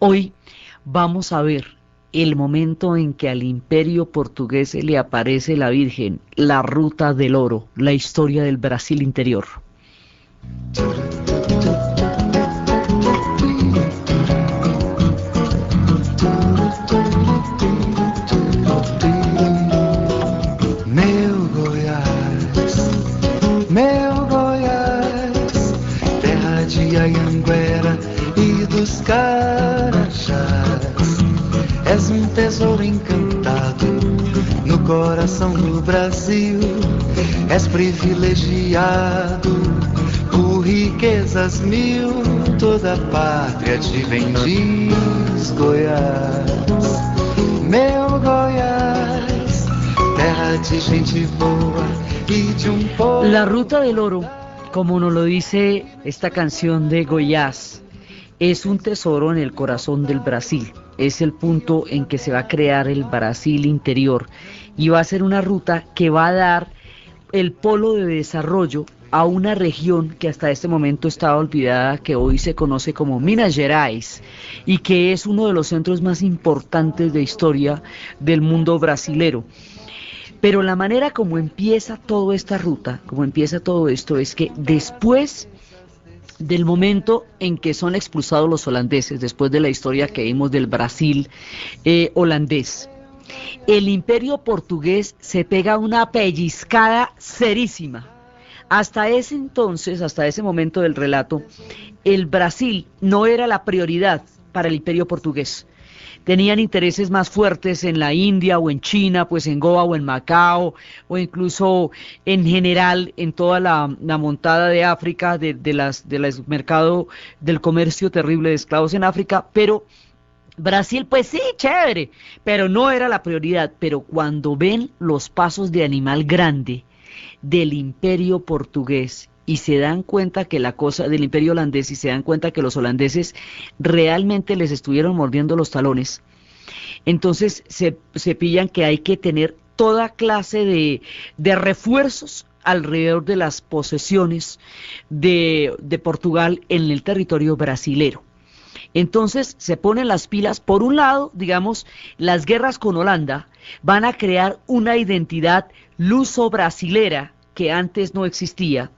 Hoy vamos a ver el momento en que al Imperio portugués se le aparece la Virgen, la Ruta del Oro, la historia del Brasil interior. Meu Goiás, terra de Anhanguera e dos Carajás, és tesouro encantado no coração do Brasil, és privilegiado por riquezas mil, toda a pátria te bendiz, Goiás. Meu Goiás, terra de gente boa. La Ruta del Oro, como nos lo dice esta canción de Goiás, es un tesoro en el corazón del Brasil. Es el punto en que se va a crear el Brasil interior y va a ser una ruta que va a dar el polo de desarrollo a una región que hasta este momento estaba olvidada, que hoy se conoce como Minas Gerais y que es uno de los centros más importantes de historia del mundo brasilero. Pero la manera como empieza toda esta ruta, como empieza todo esto, es que después del momento en que son expulsados los holandeses, después de la historia que vimos del Brasil holandés, el Imperio portugués se pega una pellizcada serísima. Hasta ese entonces, hasta ese momento del relato, el Brasil no era la prioridad para el Imperio portugués. Tenían intereses más fuertes en la India o en China, pues en Goa o en Macao, o incluso en general en toda la montada de África, del mercado del comercio terrible de esclavos en África, pero Brasil, pues sí, chévere, pero no era la prioridad. Pero cuando ven los pasos de animal grande del Imperio portugués y se dan cuenta que la cosa del Imperio holandés y se dan cuenta que los holandeses realmente les estuvieron mordiendo los talones, entonces se pillan que hay que tener toda clase de refuerzos alrededor de las posesiones de Portugal en el territorio brasilero. Entonces se ponen las pilas. Por un lado, digamos, las guerras con Holanda van a crear una identidad luso-brasilera que antes no existía.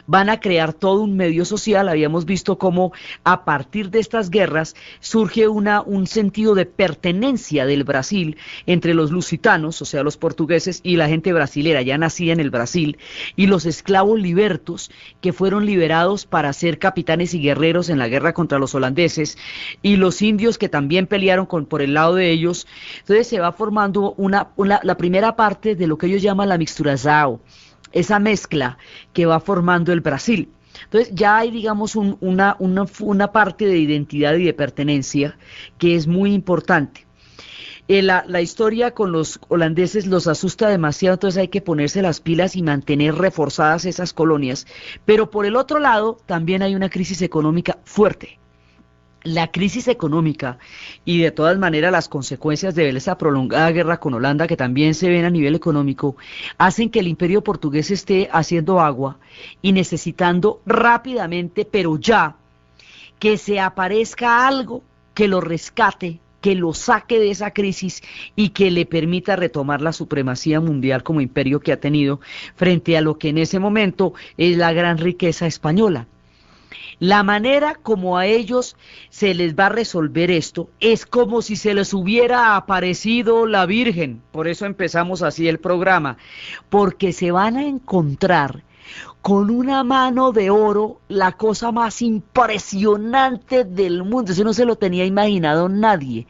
Van a crear todo un medio social. Habíamos visto cómo a partir de estas guerras surge un sentido de pertenencia del Brasil entre los lusitanos, o sea, los portugueses, y la gente brasilera, ya nacida en el Brasil, y los esclavos libertos que fueron liberados para ser capitanes y guerreros en la guerra contra los holandeses, y los indios que también pelearon por el lado de ellos. Entonces se va formando la primera parte de lo que ellos llaman la mixturazao, esa mezcla que va formando el Brasil. Entonces ya hay, digamos, una parte de identidad y de pertenencia que es muy importante. La historia con los holandeses los asusta demasiado, entonces hay que ponerse las pilas y mantener reforzadas esas colonias. Pero por el otro lado también hay una crisis económica fuerte. La crisis económica y de todas maneras las consecuencias de esa prolongada guerra con Holanda, que también se ven a nivel económico, hacen que el Imperio portugués esté haciendo agua y necesitando rápidamente, pero ya, que se aparezca algo que lo rescate, que lo saque de esa crisis y que le permita retomar la supremacía mundial como imperio que ha tenido frente a lo que en ese momento es la gran riqueza española. La manera como a ellos se les va a resolver esto es como si se les hubiera aparecido la Virgen. Por eso empezamos así el programa, porque se van a encontrar con una mano de oro, la cosa más impresionante del mundo. Eso no se lo tenía imaginado nadie.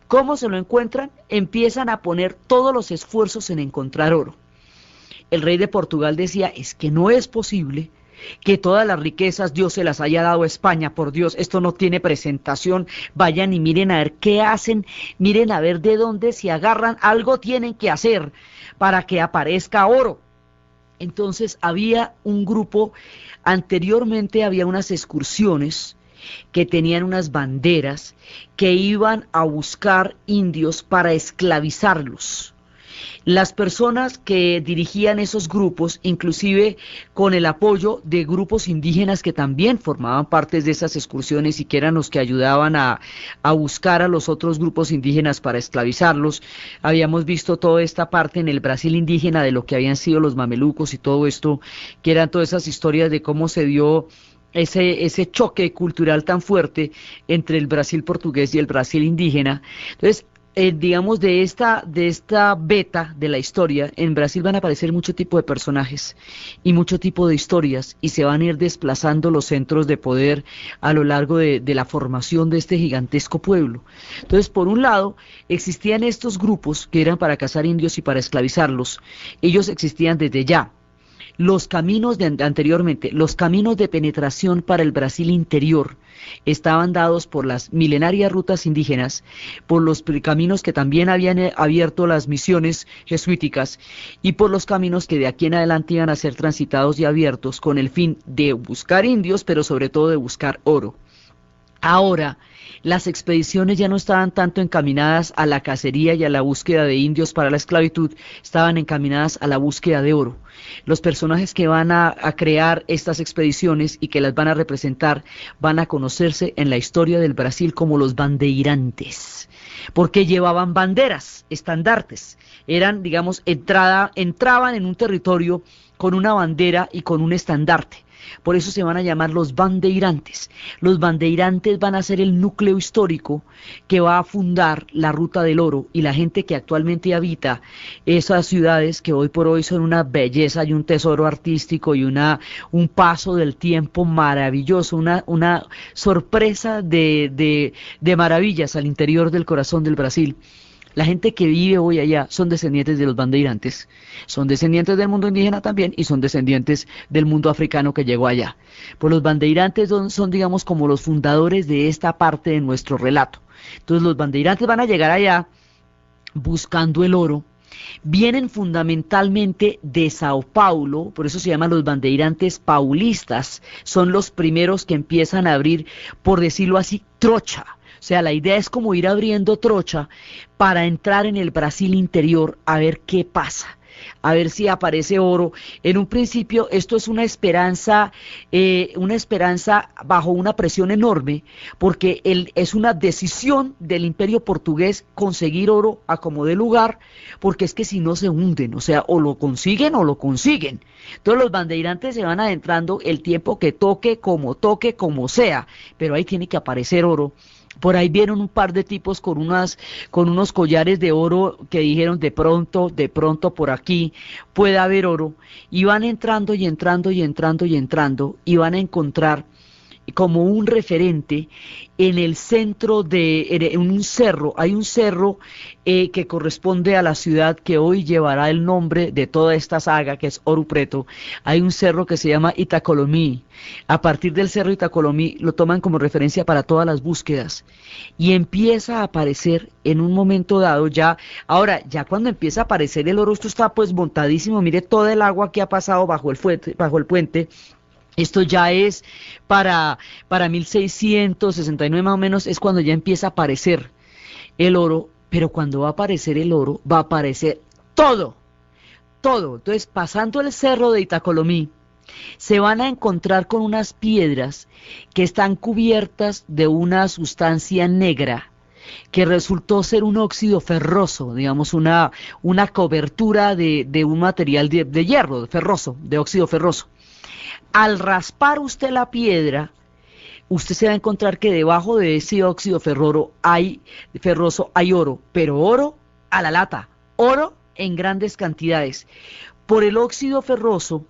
¿Cómo se lo encuentran? Empiezan a poner todos los esfuerzos en encontrar oro. El rey de Portugal decía, es que no es posible que todas las riquezas Dios se las haya dado a España. Por Dios, esto no tiene presentación. Vayan y miren a ver qué hacen, miren a ver de dónde se agarran. Algo tienen que hacer para que aparezca oro. Entonces había un grupo, anteriormente había unas excursiones que tenían unas banderas que iban a buscar indios para esclavizarlos. Las personas que dirigían esos grupos, inclusive con el apoyo de grupos indígenas que también formaban parte de esas excursiones y que eran los que ayudaban a buscar a los otros grupos indígenas para esclavizarlos. Habíamos visto toda esta parte en el Brasil indígena de lo que habían sido los mamelucos y todo esto, que eran todas esas historias de cómo se dio ese choque cultural tan fuerte entre el Brasil portugués y el Brasil indígena. Entonces, digamos, de esta beta de la historia, en Brasil van a aparecer mucho tipo de personajes y mucho tipo de historias y se van a ir desplazando los centros de poder a lo largo de la formación de este gigantesco pueblo. Entonces, por un lado, existían estos grupos que eran para cazar indios y para esclavizarlos. Ellos existían desde ya. Los caminos anteriormente, los caminos de penetración para el Brasil interior estaban dados por las milenarias rutas indígenas, por los caminos que también habían abierto las misiones jesuíticas y por los caminos que de aquí en adelante iban a ser transitados y abiertos con el fin de buscar indios, pero sobre todo de buscar oro. Ahora, las expediciones ya no estaban tanto encaminadas a la cacería y a la búsqueda de indios para la esclavitud, estaban encaminadas a la búsqueda de oro. Los personajes que van a crear estas expediciones y que las van a representar van a conocerse en la historia del Brasil como los bandeirantes, porque llevaban banderas, estandartes, eran, digamos, entraban en un territorio con una bandera y con un estandarte. Por eso se van a llamar los bandeirantes. Los bandeirantes van a ser el núcleo histórico que va a fundar la Ruta del Oro, y la gente que actualmente habita esas ciudades que hoy por hoy son una belleza y un tesoro artístico y un paso del tiempo maravilloso, una sorpresa de maravillas al interior del corazón del Brasil. La gente que vive hoy allá son descendientes de los bandeirantes, son descendientes del mundo indígena también y son descendientes del mundo africano que llegó allá. Pues los bandeirantes son, digamos, como los fundadores de esta parte de nuestro relato. Entonces los bandeirantes van a llegar allá buscando el oro. Vienen fundamentalmente de Sao Paulo, por eso se llaman los bandeirantes paulistas. Son los primeros que empiezan a abrir, por decirlo así, trocha. O sea, la idea es como ir abriendo trocha para entrar en el Brasil interior a ver qué pasa, a ver si aparece oro. En un principio esto es una esperanza bajo una presión enorme, porque es una decisión del Imperio portugués conseguir oro a como dé lugar, porque es que si no se hunden, o sea, o lo consiguen o lo consiguen. Entonces los bandeirantes se van adentrando el tiempo que toque, como sea, pero ahí tiene que aparecer oro. Por ahí vieron un par de tipos con unos collares de oro que dijeron de pronto por aquí puede haber oro, y van entrando y entrando y entrando y entrando y van a encontrar como un referente en el centro en un cerro. Hay un cerro que corresponde a la ciudad que hoy llevará el nombre de toda esta saga, que es Ouro Preto. Hay un cerro que se llama Itacolomí. A partir del cerro Itacolomí lo toman como referencia para todas las búsquedas y empieza a aparecer en un momento dado ya. Ahora, ya cuando empieza a aparecer el oro, esto está pues montadísimo. Mire todo el agua que ha pasado bajo el puente. Esto ya es para 1669 más o menos, es cuando ya empieza a aparecer el oro, pero cuando va a aparecer el oro, va a aparecer todo. Entonces, pasando el cerro de Itacolomí, se van a encontrar con unas piedras que están cubiertas de una sustancia negra, que resultó ser un óxido ferroso, digamos una cobertura de un material de hierro, ferroso, de óxido ferroso. Al raspar usted la piedra, usted se va a encontrar que debajo de ese óxido ferroso hay oro, pero oro a la lata, oro en grandes cantidades. Por el óxido ferroso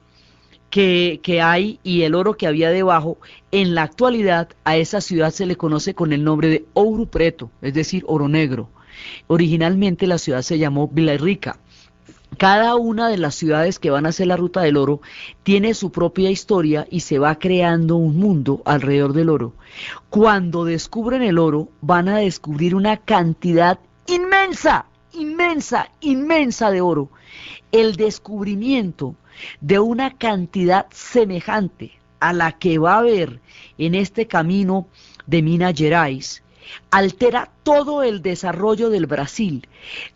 que hay y el oro que había debajo, en la actualidad a esa ciudad se le conoce con el nombre de Ouro Preto, es decir, oro negro. Originalmente la ciudad se llamó Vila Rica. Cada una de las ciudades que van a hacer la Ruta del Oro tiene su propia historia y se va creando un mundo alrededor del oro. Cuando descubren el oro, van a descubrir una cantidad inmensa de oro. El descubrimiento de una cantidad semejante a la que va a haber en este camino de Minas Gerais altera todo el desarrollo del Brasil,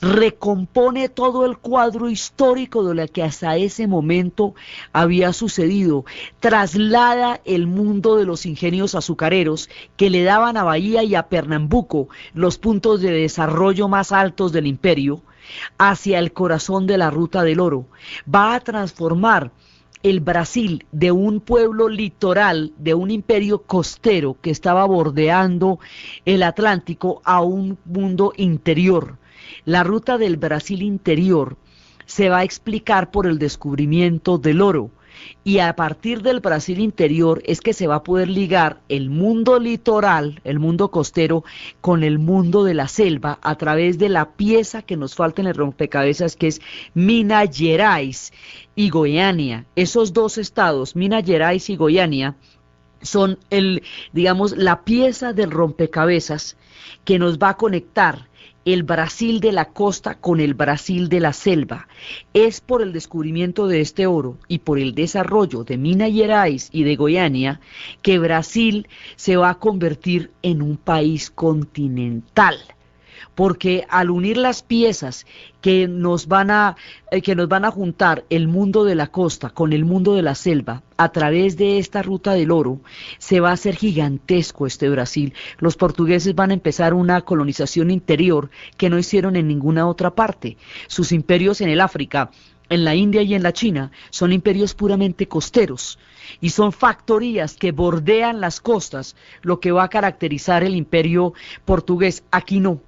recompone todo el cuadro histórico de lo que hasta ese momento había sucedido, traslada el mundo de los ingenios azucareros que le daban a Bahía y a Pernambuco los puntos de desarrollo más altos del imperio, hacia el corazón de la Ruta del Oro. Va a transformar el Brasil de un pueblo litoral, de un imperio costero que estaba bordeando el Atlántico, a un mundo interior. La ruta del Brasil interior se va a explicar por el descubrimiento del oro, y a partir del Brasil interior es que se va a poder ligar el mundo litoral, el mundo costero, con el mundo de la selva a través de la pieza que nos falta en el rompecabezas, que es Minas Gerais y Goiânia. Esos dos estados, Minas Gerais y Goiânia, son digamos, la pieza del rompecabezas que nos va a conectar el Brasil de la costa con el Brasil de la selva. Es por el descubrimiento de este oro y por el desarrollo de Minas Gerais y de Goiânia que Brasil se va a convertir en un país continental. Porque al unir las piezas que nos van a juntar el mundo de la costa con el mundo de la selva, a través de esta ruta del oro, se va a hacer gigantesco este Brasil. Los portugueses van a empezar una colonización interior que no hicieron en ninguna otra parte. Sus imperios en el África, en la India y en la China, son imperios puramente costeros, y son factorías que bordean las costas, lo que va a caracterizar el imperio portugués. Aquí no.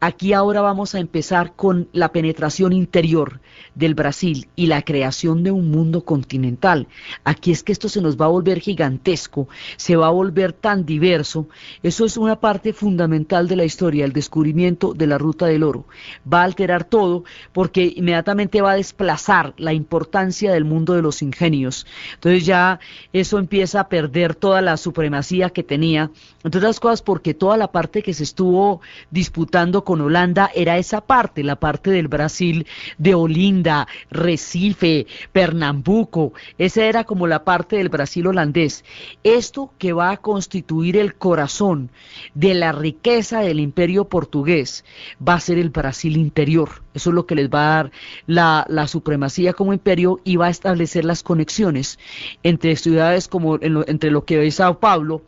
Aquí ahora vamos a empezar con la penetración interior del Brasil y la creación de un mundo continental. Aquí es que esto se nos va a volver gigantesco, se va a volver tan diverso. Eso es una parte fundamental de la historia, el descubrimiento de la Ruta del Oro. Va a alterar todo porque inmediatamente va a desplazar la importancia del mundo de los ingenios. Entonces ya eso empieza a perder toda la supremacía que tenía, entre otras cosas porque toda la parte que se estuvo disputando con Holanda era esa parte, la parte del Brasil de Olinda, Recife, Pernambuco. Esa era como la parte del Brasil holandés. Esto que va a constituir el corazón de la riqueza del imperio portugués va a ser el Brasil interior. Eso es lo que les va a dar la supremacía como imperio, y va a establecer las conexiones entre ciudades como entre lo que es Sao Paulo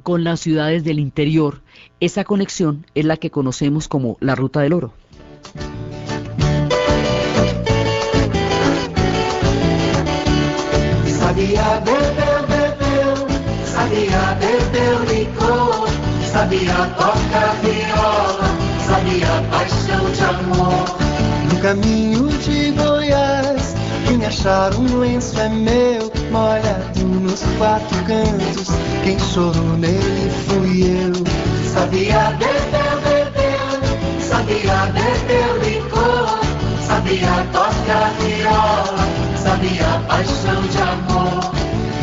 con las ciudades del interior. Esa conexión es la que conocemos como la Ruta del Oro. Sabia bebeu, sabia bebeu licor, sabia tocar viola, sabia paixão de amor. No caminho de Goiás, vim achar lenço é meu, molhado nos quatro cantos, quem chorou nele fui eu. Sabia bebeu, sabia beber licor, sabia tocar viola, sabia paixão de amor.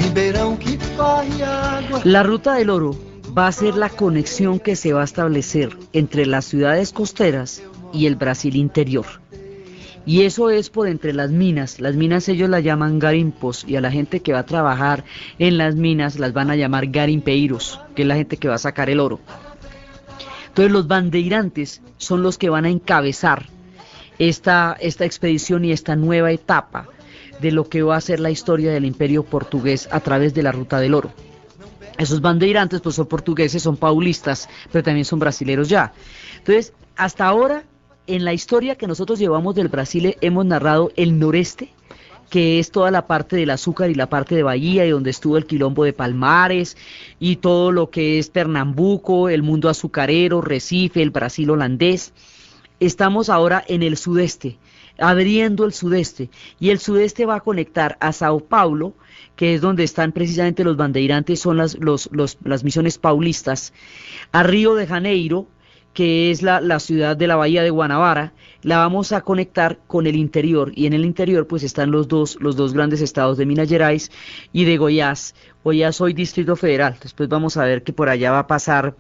Ribeirão que corre água. La Ruta del Oro va a ser la conexión que se va a establecer entre las ciudades costeras y el Brasil interior. Y eso es por entre las minas. Las minas ellos las llaman garimpos, y a la gente que va a trabajar en las minas las van a llamar garimpeiros, que es la gente que va a sacar el oro. Entonces los bandeirantes son los que van a encabezar esta expedición y esta nueva etapa de lo que va a ser la historia del imperio portugués a través de la Ruta del Oro. Esos bandeirantes pues son portugueses, son paulistas, pero también son brasileros ya. Entonces, hasta ahora, en la historia que nosotros llevamos del Brasil, hemos narrado el noreste, que es toda la parte del azúcar y la parte de Bahía, y donde estuvo el quilombo de Palmares, y todo lo que es Pernambuco, el mundo azucarero, Recife, el Brasil holandés. Estamos ahora en el sudeste, abriendo el sudeste, y el sudeste va a conectar a Sao Paulo, que es donde están precisamente los bandeirantes, son las misiones paulistas, a Río de Janeiro, que es la ciudad de la Bahía de Guanabara. La vamos a conectar con el interior, y en el interior pues están los dos grandes estados de Minas Gerais y de Goiás. Goiás hoy Distrito Federal. Después vamos a ver que por allá va a pasar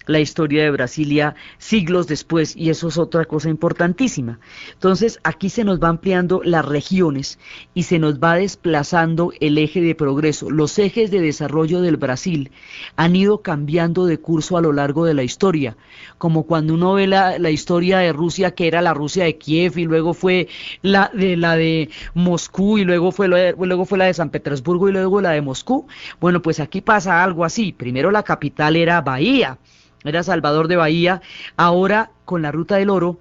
la historia de Brasilia siglos después, y eso es otra cosa importantísima. Entonces, aquí se nos va ampliando las regiones y se nos va desplazando el eje de progreso. Los ejes de desarrollo del Brasil han ido cambiando de curso a lo largo de la historia, como cuando uno ve la historia de Rusia, que era la Rusia de Kiev, y luego fue la de Moscú, y luego fue la de San Petersburgo, y luego la de Moscú. Bueno, pues aquí pasa algo así. Primero la capital era Bahía, era Salvador de Bahía. Ahora, con la Ruta del Oro,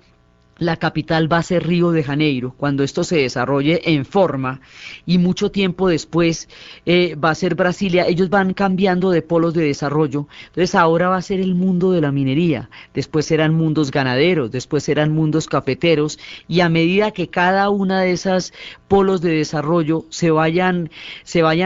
la capital va a ser Río de Janeiro, cuando esto se desarrolle en forma, y mucho tiempo después va a ser Brasilia. Ellos van cambiando de polos de desarrollo. Entonces ahora va a ser el mundo de la minería, después serán mundos ganaderos, después serán mundos cafeteros, y a medida que cada una de esas polos de desarrollo se vayan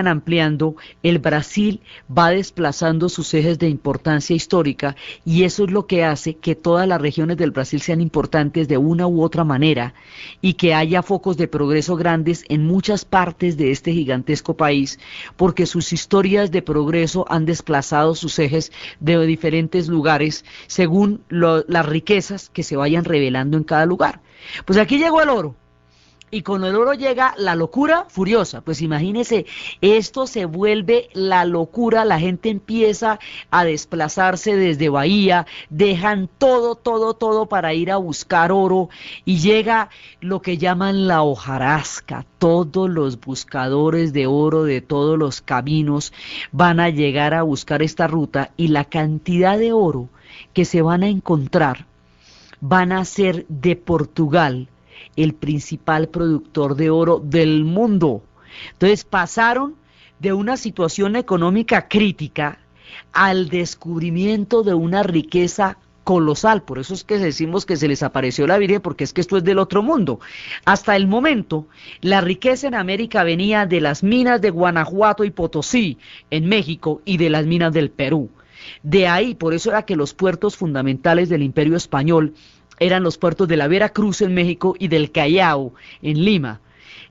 ampliando, el Brasil va desplazando sus ejes de importancia histórica, y eso es lo que hace que todas las regiones del Brasil sean importantes de una u otra manera, y que haya focos de progreso grandes en muchas partes de este gigantesco país, porque sus historias de progreso han desplazado sus ejes de diferentes lugares según las riquezas que se vayan revelando en cada lugar. Pues aquí llegó el oro. Y con el oro llega la locura furiosa. Pues imagínense, esto se vuelve la locura, la gente empieza a desplazarse desde Bahía, dejan todo para ir a buscar oro, y llega lo que llaman la hojarasca. Todos los buscadores de oro de todos los caminos van a llegar a buscar esta ruta, y la cantidad de oro que se van a encontrar van a ser de Portugal el principal productor de oro del mundo. Entonces pasaron de una situación económica crítica al descubrimiento de una riqueza colosal. Por eso es que decimos que se les apareció la Virgen, porque es que esto es del otro mundo. Hasta el momento, la riqueza en América venía de las minas de Guanajuato y Potosí en México, y de las minas del Perú. De ahí, por eso era que los puertos fundamentales del Imperio Español eran los puertos de la Veracruz en México y del Callao en Lima.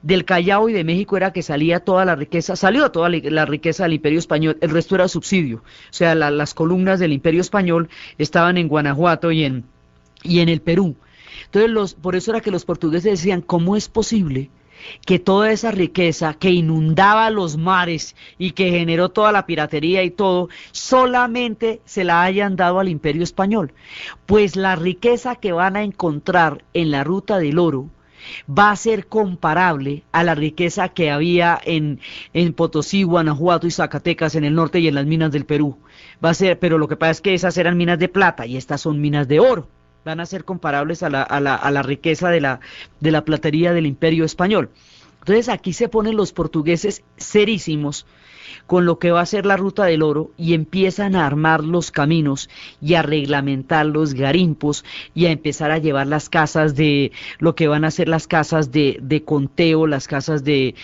Del Callao y de México era que salía toda la riqueza, salió toda la riqueza del Imperio Español. El resto era subsidio. O sea, las columnas del Imperio Español estaban en Guanajuato y en el Perú. Entonces, por eso era que los portugueses decían: ¿cómo es posible que toda esa riqueza que inundaba los mares y que generó toda la piratería y todo, solamente se la hayan dado al Imperio Español? Pues la riqueza que van a encontrar en la Ruta del Oro va a ser comparable a la riqueza que había en Potosí, Guanajuato y Zacatecas en el norte, y en las minas del Perú. Va a ser, pero lo que pasa es que esas eran minas de plata y estas son minas de oro. Van a ser comparables a la riqueza de la platería del Imperio Español. Entonces aquí se ponen los portugueses serísimos con lo que va a ser la Ruta del Oro, y empiezan a armar los caminos y a reglamentar los garimpos, y a empezar a llevar las casas de lo que van a ser las casas de conteo, las casas que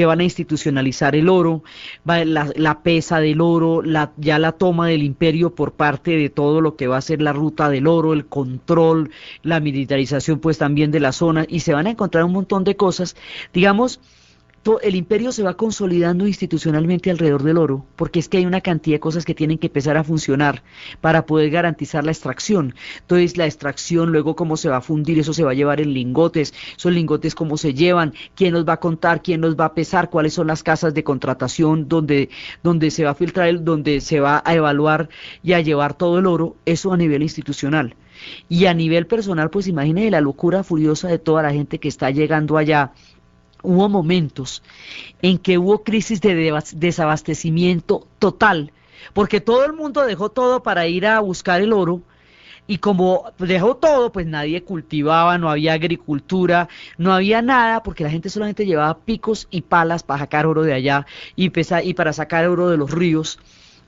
van a institucionalizar el oro, la pesa del oro, ya la toma del imperio por parte de todo lo que va a ser la Ruta del Oro, el control, la militarización pues también de la zona, y se van a encontrar un montón de cosas. Digamos, el imperio se va consolidando institucionalmente alrededor del oro, porque es que hay una cantidad de cosas que tienen que empezar a funcionar para poder garantizar la extracción. Entonces la extracción, luego cómo se va a fundir, eso se va a llevar en lingotes, esos lingotes cómo se llevan, quién los va a contar, quién los va a pesar, cuáles son las casas de contratación donde se va a filtrar, donde se va a evaluar y a llevar todo el oro. Eso a nivel institucional. Y a nivel personal, pues imagínense la locura furiosa de toda la gente que está llegando allá. Hubo momentos en que hubo crisis de desabastecimiento total, porque todo el mundo dejó todo para ir a buscar el oro, y como dejó todo, pues nadie cultivaba, no había agricultura, no había nada, porque la gente solamente llevaba picos y palas para sacar oro de allá y para sacar oro de los ríos.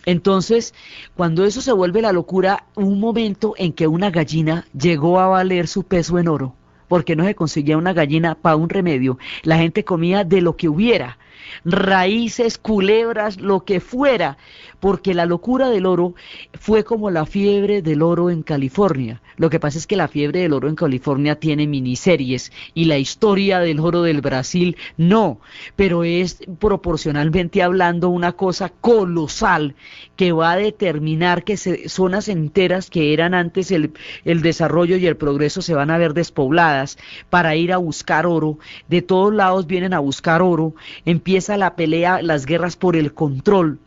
Entonces, cuando eso se vuelve la locura, un momento en que una gallina llegó a valer su peso en oro. porque no se conseguía una gallina para un remedio. La gente comía de lo que hubiera, raíces, culebras, lo que fuera, porque la locura del oro fue como la fiebre del oro en California. Lo que pasa es que la fiebre del oro en California tiene miniseries y la historia del oro del Brasil no, pero es proporcionalmente hablando una cosa colosal que va a determinar que zonas enteras que eran antes el desarrollo y el progreso se van a ver despobladas para ir a buscar oro. De todos lados vienen a buscar oro, empieza la pelea, las guerras por el control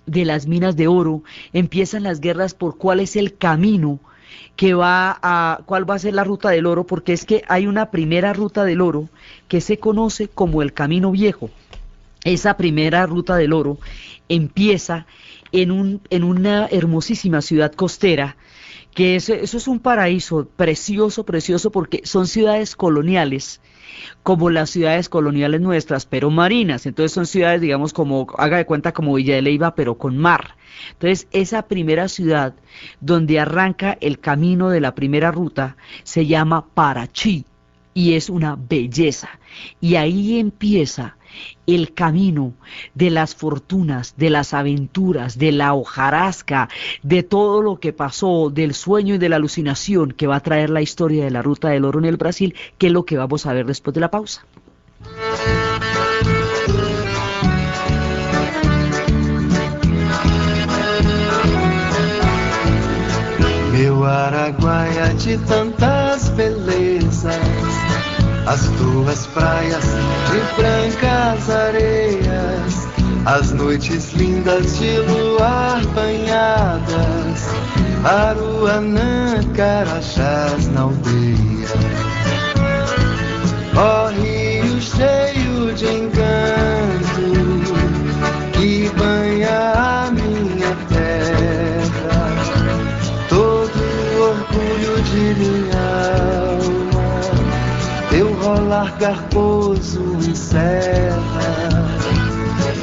de las minas de oro, empiezan las guerras por cuál es el camino cuál va a ser la ruta del oro, porque es que hay una primera ruta del oro que se conoce como el Camino Viejo. Esa primera ruta del oro empieza en una hermosísima ciudad costera, que eso es un paraíso precioso, precioso, porque son ciudades coloniales, como las ciudades coloniales nuestras, pero marinas. Entonces son ciudades, digamos, como, haga de cuenta, como Villa de Leyva, pero con mar. Entonces esa primera ciudad donde arranca el camino de la primera ruta se llama Parachi y es una belleza. Y ahí empieza el camino de las fortunas, de las aventuras, de la hojarasca, de todo lo que pasó, del sueño y de la alucinación que va a traer la historia de la ruta del oro en el Brasil, que es lo que vamos a ver después de la pausa. Meu Araguaia de tantas belezas, as tuas praias de brancas areias, as noites lindas de luar banhadas, Aruanã, Carajás na aldeia. Ó rio cheio de encanto, que banha a minha terra, todo orgulho de minha alma, teu rolar garboso encerra.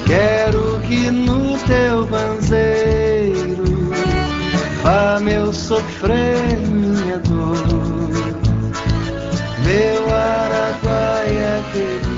Quero que no teu banzeiro vá meu sofrer, minha dor, meu Araguaia querido.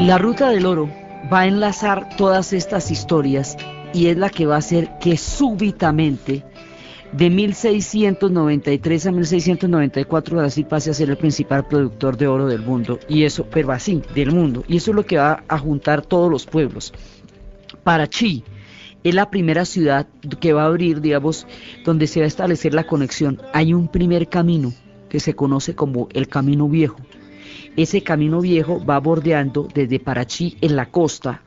La ruta del oro va a enlazar todas estas historias y es la que va a hacer que súbitamente de 1693 a 1694 Brasil pase a ser el principal productor de oro del mundo, y eso, pero así, del mundo, y eso es lo que va a juntar todos los pueblos. Parachi es la primera ciudad que va a abrir, digamos, donde se va a establecer la conexión. Hay un primer camino que se conoce como el Camino Viejo. Ese Camino Viejo va bordeando desde Parachi en la costa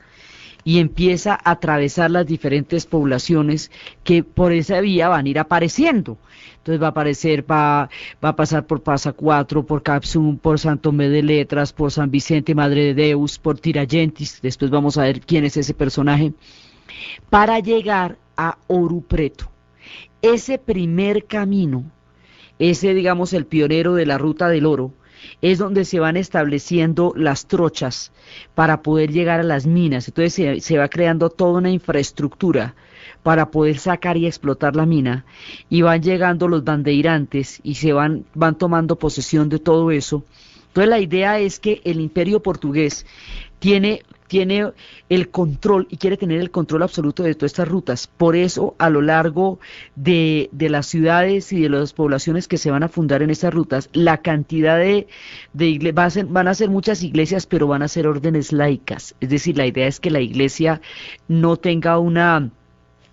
y empieza a atravesar las diferentes poblaciones que por esa vía van a ir apareciendo. Entonces va a aparecer, va a pasar por Pasa Cuatro, por Capsum, por San Tomé de Letras, por San Vicente Madre de Deus, por Tiragentis. Después vamos a ver quién es ese personaje, para llegar a Ouro Preto. Ese primer camino, ese, digamos, el pionero de la ruta del oro, es donde se van estableciendo las trochas para poder llegar a las minas. Entonces se va creando toda una infraestructura para poder sacar y explotar la mina, y van llegando los bandeirantes y se van tomando posesión de todo eso. Entonces la idea es que el imperio portugués tiene el control y quiere tener el control absoluto de todas estas rutas. Por eso, a lo largo de las ciudades y de las poblaciones que se van a fundar en estas rutas, la cantidad de iglesias, van a ser muchas iglesias, pero van a ser órdenes laicas. Es decir, la idea es que la iglesia no tenga una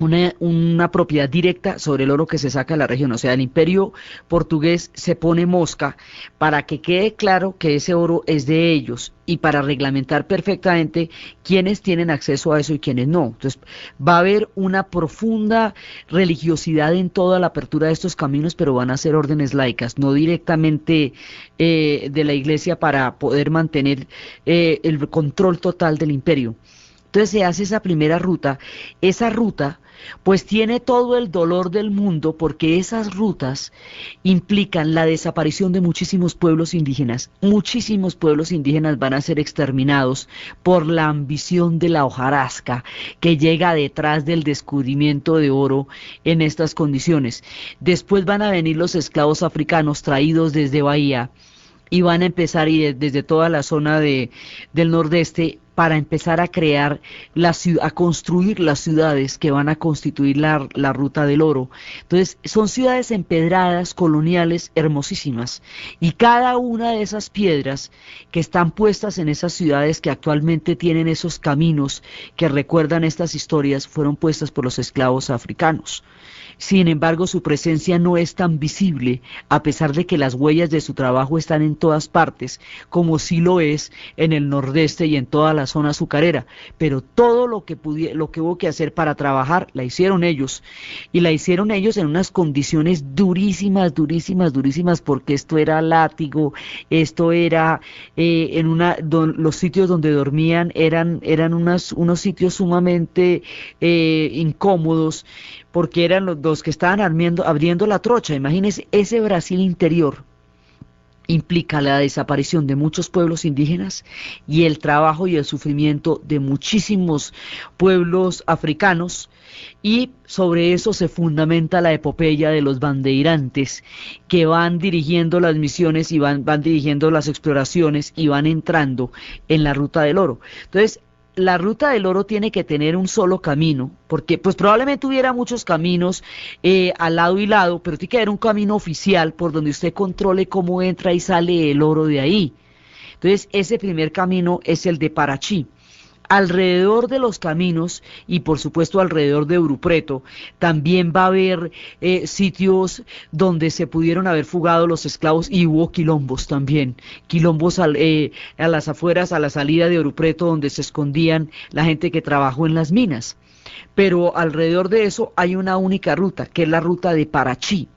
una propiedad directa sobre el oro que se saca de la región. O sea, el imperio portugués se pone mosca para que quede claro que ese oro es de ellos y para reglamentar perfectamente quiénes tienen acceso a eso y quiénes no. Entonces va a haber una profunda religiosidad en toda la apertura de estos caminos, pero van a ser órdenes laicas, no directamente de la iglesia, para poder mantener el control total del imperio. Entonces se hace esa primera ruta. Esa ruta pues tiene todo el dolor del mundo, porque esas rutas implican la desaparición de muchísimos pueblos indígenas. Muchísimos pueblos indígenas van a ser exterminados por la ambición de la hojarasca que llega detrás del descubrimiento de oro en estas condiciones. Después van a venir los esclavos africanos traídos desde Bahía y van a empezar desde toda la zona del nordeste para empezar a crear, a construir las ciudades que van a constituir la ruta del oro. Entonces, son ciudades empedradas, coloniales, hermosísimas, y cada una de esas piedras que están puestas en esas ciudades que actualmente tienen esos caminos que recuerdan estas historias, fueron puestas por los esclavos africanos. Sin embargo, su presencia no es tan visible, a pesar de que las huellas de su trabajo están en todas partes, como sí lo es en el nordeste y en toda la zona azucarera. Pero todo lo que hubo que hacer para trabajar, la hicieron ellos. Y la hicieron ellos en unas condiciones durísimas, durísimas, durísimas, porque esto era látigo, esto era los sitios donde dormían eran unos sitios sumamente incómodos, porque eran los que estaban abriendo la trocha. Imagínense, ese Brasil interior implica la desaparición de muchos pueblos indígenas y el trabajo y el sufrimiento de muchísimos pueblos africanos, y sobre eso se fundamenta la epopeya de los bandeirantes, que van dirigiendo las misiones y van dirigiendo las exploraciones y van entrando en la ruta del oro. Entonces, la ruta del oro tiene que tener un solo camino, porque pues probablemente hubiera muchos caminos al lado y lado, pero tiene que haber un camino oficial por donde usted controle cómo entra y sale el oro de ahí. Entonces, ese primer camino es el de Parachi. Alrededor de los caminos y por supuesto alrededor de Ouro Preto también va a haber sitios donde se pudieron haber fugado los esclavos, y hubo quilombos también, quilombos a las afueras, a la salida de Ouro Preto, donde se escondían la gente que trabajó en las minas. Pero alrededor de eso hay una única ruta, que es la ruta de Parachi.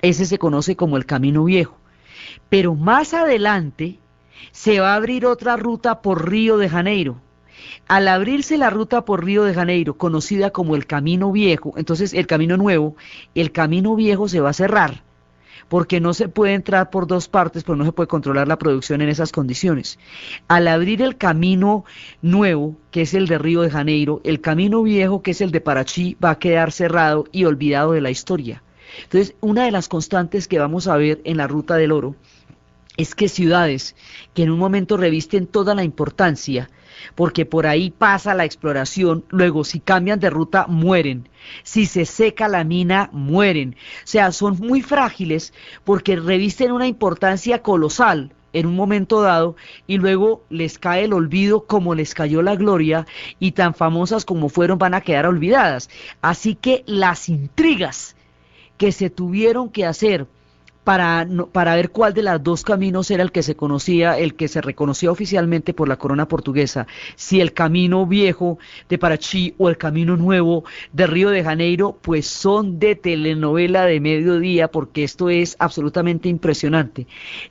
Ese se conoce como el Camino Viejo. Pero más adelante se va a abrir otra ruta por Río de Janeiro. Al abrirse la ruta por Río de Janeiro, conocida como el Camino Viejo, entonces el Camino Nuevo, el Camino Viejo se va a cerrar, porque no se puede entrar por dos partes, porque no se puede controlar la producción en esas condiciones. Al abrir el Camino Nuevo, que es el de Río de Janeiro, el Camino Viejo, que es el de Parachi, va a quedar cerrado y olvidado de la historia. Entonces, una de las constantes que vamos a ver en la ruta del oro es que ciudades que en un momento revisten toda la importancia, porque por ahí pasa la exploración, luego si cambian de ruta mueren, si se seca la mina mueren, o sea, son muy frágiles porque revisten una importancia colosal en un momento dado y luego les cae el olvido como les cayó la gloria, y tan famosas como fueron van a quedar olvidadas. Así que las intrigas que se tuvieron que hacer para ver cuál de los dos caminos era el que se conocía, el que se reconocía oficialmente por la corona portuguesa, si el Camino Viejo de Parachi o el Camino Nuevo de Río de Janeiro, pues son de telenovela de mediodía, porque esto es absolutamente impresionante.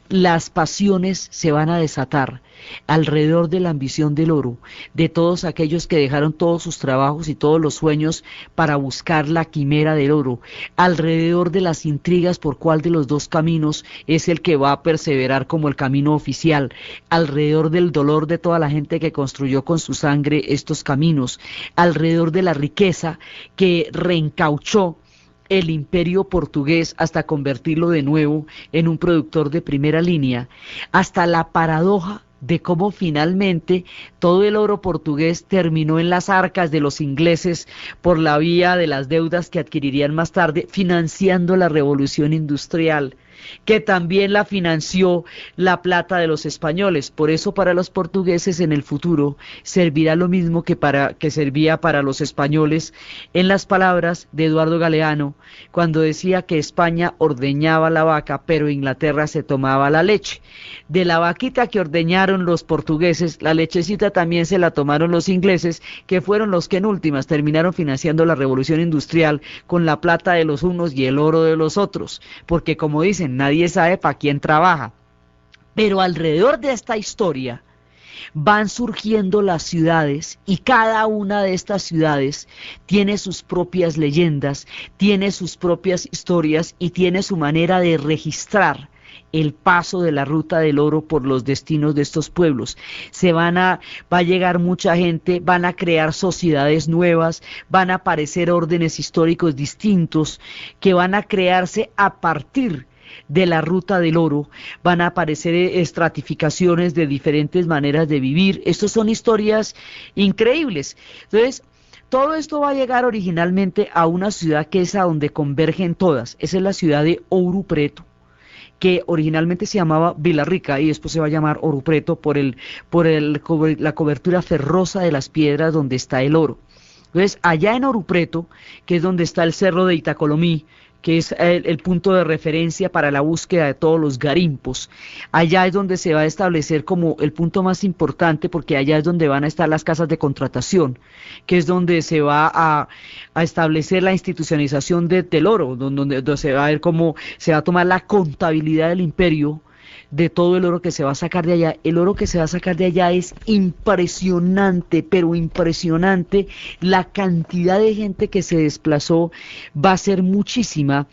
Las pasiones se van a desatar alrededor de la ambición del oro, de todos aquellos que dejaron todos sus trabajos y todos los sueños para buscar la quimera del oro, alrededor de las intrigas por cuál de los dos caminos es el que va a perseverar como el camino oficial, alrededor del dolor de toda la gente que construyó con su sangre estos caminos, alrededor de la riqueza que reencauchó el imperio portugués hasta convertirlo de nuevo en un productor de primera línea, hasta la paradoja de cómo finalmente todo el oro portugués terminó en las arcas de los ingleses por la vía de las deudas que adquirirían más tarde, financiando la revolución industrial. que también la financió la plata de los españoles. Por eso para los portugueses en el futuro servirá lo mismo que servía para los españoles en las palabras de Eduardo Galeano, cuando decía que España ordeñaba la vaca, pero Inglaterra se tomaba la leche. De la vaquita que ordeñaron los portugueses, la lechecita también se la tomaron los ingleses, que fueron los que en últimas terminaron financiando la revolución industrial con la plata de los unos y el oro de los otros, porque como dicen, nadie sabe para quién trabaja. Pero alrededor de esta historia van surgiendo las ciudades y cada una de estas ciudades tiene sus propias leyendas, tiene sus propias historias y tiene su manera de registrar el paso de la ruta del oro por los destinos de estos pueblos. Va a llegar mucha gente, van a crear sociedades nuevas, van a aparecer órdenes históricos distintos que van a crearse a partir de la ruta del oro, van a aparecer estratificaciones de diferentes maneras de vivir. Estas son historias increíbles. Entonces, todo esto va a llegar originalmente a una ciudad que es a donde convergen todas. Esa es la ciudad de Ouro Preto, que originalmente se llamaba Vila Rica y después se va a llamar Ouro Preto por la cobertura ferrosa de las piedras donde está el oro. Entonces, allá en Ouro Preto, que es donde está el cerro de Itacolomí, que es el punto de referencia para la búsqueda de todos los garimpos. Allá es donde se va a establecer como el punto más importante, porque allá es donde van a estar las casas de contratación, que es donde se va a establecer la institucionalización del oro, donde se va a ver cómo se va a tomar la contabilidad del imperio, de todo el oro que se va a sacar de allá. El oro que se va a sacar de allá es impresionante, pero impresionante. La cantidad de gente que se desplazó va a ser muchísima.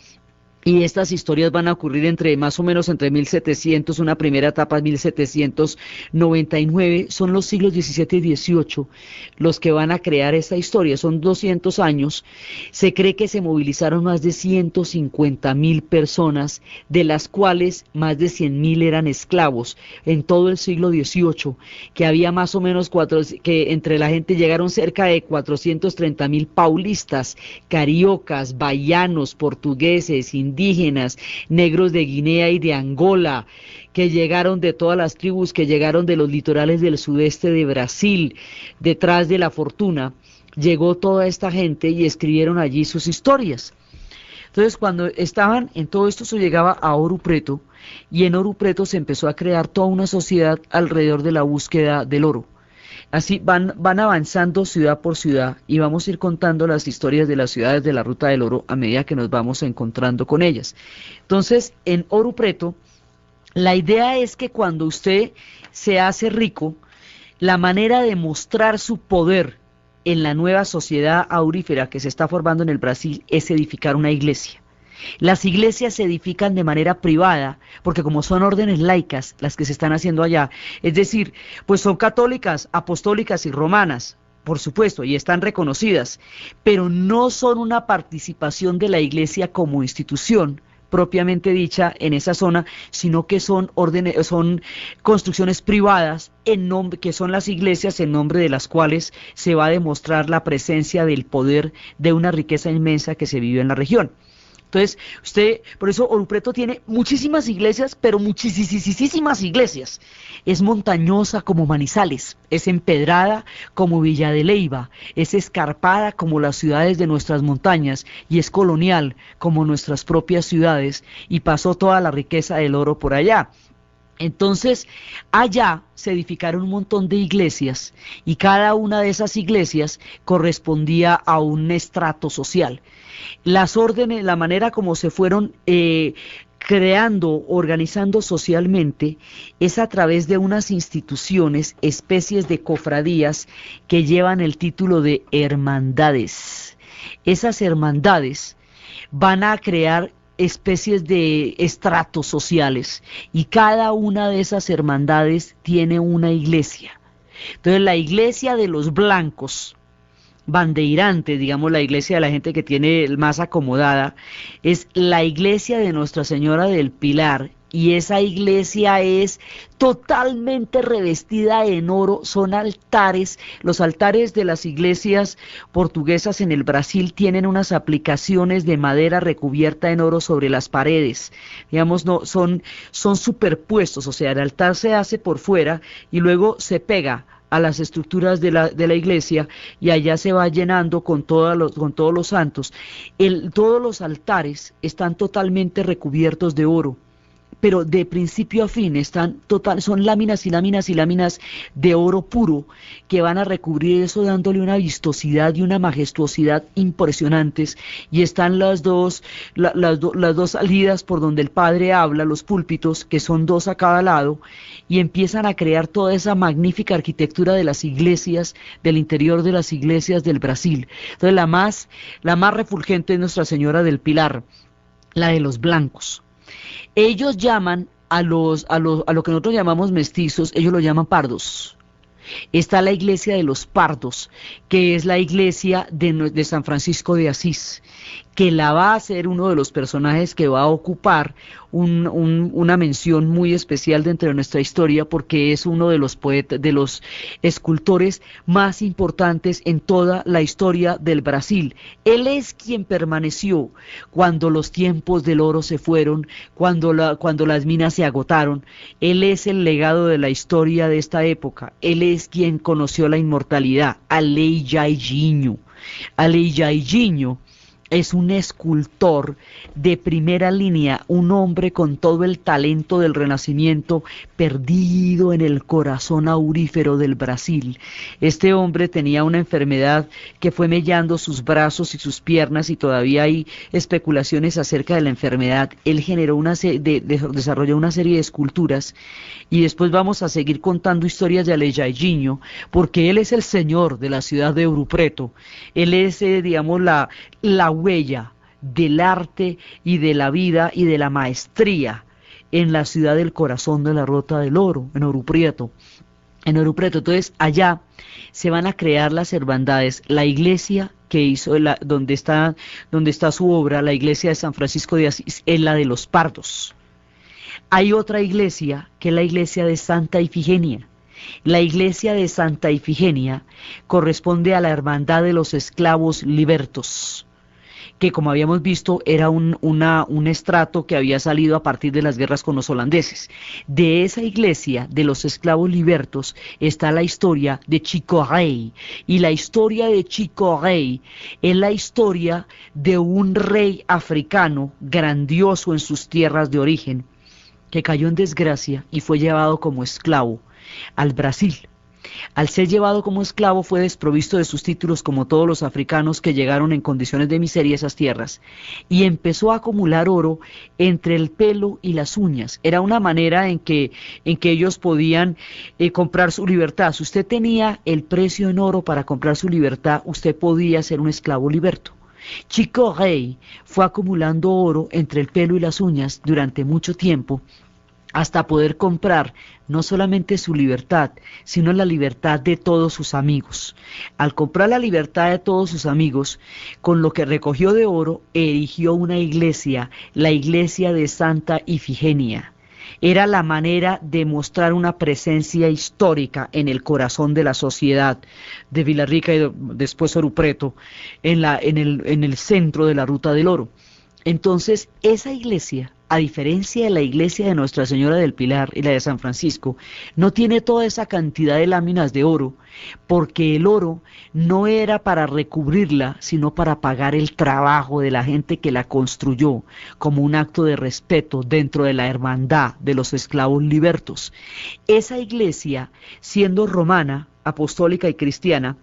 Y estas historias van a ocurrir más o menos entre 1700, una primera etapa 1799, son los siglos XVII y XVIII los que van a crear esta historia, son 200 años, se cree que se movilizaron más de 150.000 personas, de las cuales más de 100.000 eran esclavos, en todo el siglo XVIII, que había más o menos que entre la gente llegaron cerca de 430.000 paulistas, cariocas, bahianos, portugueses, indígenas, negros de Guinea y de Angola, que llegaron de todas las tribus, que llegaron de los litorales del sudeste de Brasil, detrás de la fortuna, llegó toda esta gente y escribieron allí sus historias. Entonces, cuando estaban en todo esto, se llegaba a Ouro Preto, y en Ouro Preto se empezó a crear toda una sociedad alrededor de la búsqueda del oro. Así van avanzando ciudad por ciudad y vamos a ir contando las historias de las ciudades de la Ruta del Oro a medida que nos vamos encontrando con ellas. Entonces, en Ouro Preto, la idea es que cuando usted se hace rico, la manera de mostrar su poder en la nueva sociedad aurífera que se está formando en el Brasil es edificar una iglesia. Las iglesias se edifican de manera privada, porque como son órdenes laicas las que se están haciendo allá, es decir, pues son católicas, apostólicas y romanas, por supuesto, y están reconocidas, pero no son una participación de la iglesia como institución propiamente dicha en esa zona, sino que son construcciones privadas que son las iglesias en nombre de las cuales se va a demostrar la presencia del poder de una riqueza inmensa que se vive en la región. Entonces, por eso Ouro Preto tiene muchísimas iglesias, pero muchísimas iglesias. Es montañosa como Manizales, es empedrada como Villa de Leyva, es escarpada como las ciudades de nuestras montañas y es colonial como nuestras propias ciudades, y pasó toda la riqueza del oro por allá. Entonces, allá se edificaron un montón de iglesias y cada una de esas iglesias correspondía a un estrato social. Las órdenes, la manera como se fueron creando, organizando socialmente, es a través de unas instituciones, especies de cofradías que llevan el título de hermandades. Esas hermandades van a crear especies de estratos sociales y cada una de esas hermandades tiene una iglesia. Entonces la iglesia de los blancos, bandeirante, digamos la iglesia de la gente que tiene más acomodada, es la iglesia de Nuestra Señora del Pilar y esa iglesia es totalmente revestida en oro, son altares. Los altares de las iglesias portuguesas en el Brasil tienen unas aplicaciones de madera recubierta en oro sobre las paredes, digamos, no, son superpuestos, o sea, el altar se hace por fuera y luego se pega a las estructuras de la iglesia, y allá se va llenando con todos los santos. Todos los altares están totalmente recubiertos de oro, pero de principio a fin son láminas y láminas y láminas de oro puro que van a recubrir eso, dándole una vistosidad y una majestuosidad impresionantes. Y están las dos salidas por donde el Padre habla, los púlpitos, que son 2 a cada lado, y empiezan a crear toda esa magnífica arquitectura de las iglesias, del interior de las iglesias del Brasil. Entonces la más refulgente es Nuestra Señora del Pilar, la de los blancos. Ellos llaman a lo que nosotros llamamos mestizos, ellos lo llaman pardos. Está la iglesia de los pardos, que es la iglesia de San Francisco de Asís, que la va a ser uno de los personajes que va a ocupar una mención muy especial dentro de nuestra historia, porque es uno de los poetas, de los escultores más importantes en toda la historia del Brasil. Él es quien permaneció cuando los tiempos del oro se fueron, cuando las minas se agotaron. Él es el legado de la historia de esta época. Él es quien conoció la inmortalidad, Alei Jairzinho. Alei Jairzinho es un escultor de primera línea, un hombre con todo el talento del Renacimiento, perdido en el corazón aurífero del Brasil. Este hombre tenía una enfermedad que fue mellando sus brazos y sus piernas, y todavía hay especulaciones acerca de la enfermedad. Él desarrolló una serie de esculturas, y después vamos a seguir contando historias de Alei Jairzinho, porque él es el señor de la ciudad de Ouro Preto. Él es, digamos, la huella del arte y de la vida y de la maestría en la ciudad del corazón de la Ruta del Oro, en Ouro Preto. Entonces allá se van a crear las hermandades. La iglesia que hizo, donde está su obra, la iglesia de San Francisco de Asís, es la de los pardos. Hay otra iglesia, que es la iglesia de Santa Ifigenia. La iglesia de Santa Ifigenia corresponde a la hermandad de los esclavos libertos, que, como habíamos visto, era un estrato que había salido a partir de las guerras con los holandeses. De esa iglesia de los esclavos libertos está la historia de Chico Rey, y la historia de Chico Rey es la historia de un rey africano grandioso en sus tierras de origen, que cayó en desgracia y fue llevado como esclavo al Brasil. Al ser llevado como esclavo, fue desprovisto de sus títulos, como todos los africanos que llegaron en condiciones de miseria a esas tierras, y empezó a acumular oro entre el pelo y las uñas. Era una manera en que ellos podían comprar su libertad. Si usted tenía el precio en oro para comprar su libertad, usted podía ser un esclavo liberto. Chico Rey fue acumulando oro entre el pelo y las uñas durante mucho tiempo, hasta poder comprar no solamente su libertad, sino la libertad de todos sus amigos. Al comprar la libertad de todos sus amigos, con lo que recogió de oro, erigió una iglesia, la iglesia de Santa Ifigenia. Era la manera de mostrar una presencia histórica en el corazón de la sociedad de Villarrica y después Ouro Preto, en el centro de la Ruta del Oro. Entonces, esa iglesia, a diferencia de la iglesia de Nuestra Señora del Pilar y la de San Francisco, no tiene toda esa cantidad de láminas de oro, porque el oro no era para recubrirla, sino para pagar el trabajo de la gente que la construyó, como un acto de respeto dentro de la hermandad de los esclavos libertos. Esa iglesia, siendo romana, apostólica y cristiana,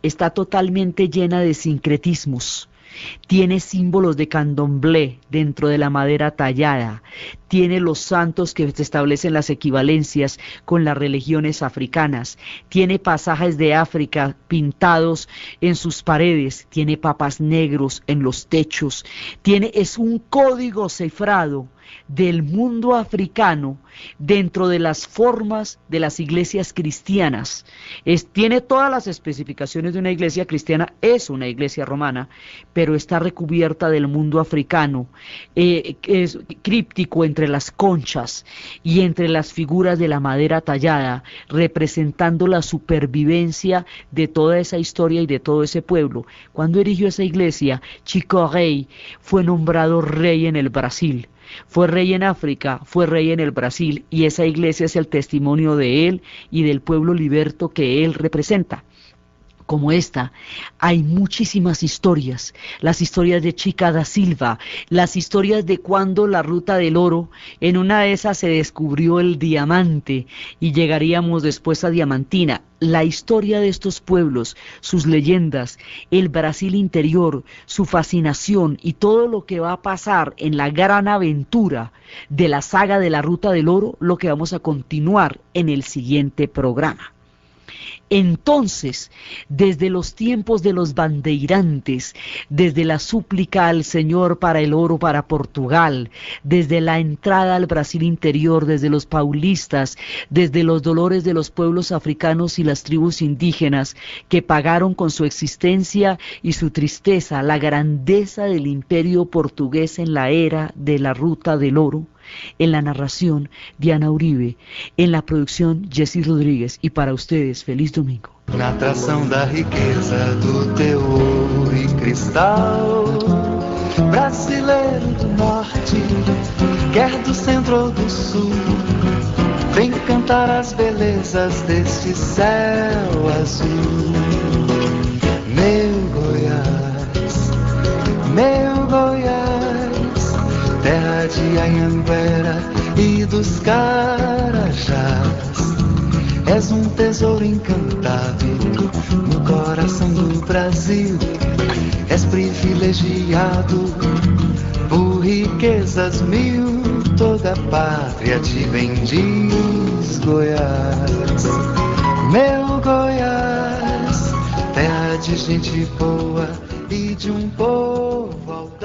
está totalmente llena de sincretismos. Tiene símbolos de candomblé dentro de la madera tallada, tiene los santos que se establecen las equivalencias con las religiones africanas, tiene pasajes de África pintados en sus paredes, tiene papas negros en los techos, es un código cifrado del mundo africano dentro de las formas de las iglesias cristianas. Tiene todas las especificaciones de una iglesia cristiana, es una iglesia romana, pero está recubierta del mundo africano, es críptico entre las conchas y entre las figuras de la madera tallada, representando la supervivencia de toda esa historia y de todo ese pueblo. Cuando erigió esa iglesia, Chico Rey fue nombrado rey en el Brasil. Fue rey en África, fue rey en el Brasil, y esa iglesia es el testimonio de él y del pueblo liberto que él representa. Como esta, hay muchísimas historias, las historias de Chica da Silva, las historias de cuando la Ruta del Oro, en una de esas se descubrió el diamante y llegaríamos después a Diamantina. La historia de estos pueblos, sus leyendas, el Brasil interior, su fascinación y todo lo que va a pasar en la gran aventura de la saga de la Ruta del Oro, lo que vamos a continuar en el siguiente programa. Entonces, desde los tiempos de los bandeirantes, desde la súplica al Señor para el oro para Portugal, desde la entrada al Brasil interior, desde los paulistas, desde los dolores de los pueblos africanos y las tribus indígenas que pagaron con su existencia y su tristeza la grandeza del imperio portugués en la era de la Ruta del Oro. En la narración, Diana Uribe. En la producción, Jessy Rodríguez. Y para ustedes, feliz domingo. Na atração da riqueza do teu ouro e cristal, brasileiro do norte, quer do centro ou do sul, vem cantar as belezas deste céu azul. Meu Goiás, terra de Anhanguera e dos Carajás, és tesouro encantado no coração do Brasil. És privilegiado por riquezas mil, toda a pátria te bendiz, Goiás. Meu Goiás, terra de gente boa e de povo audaz.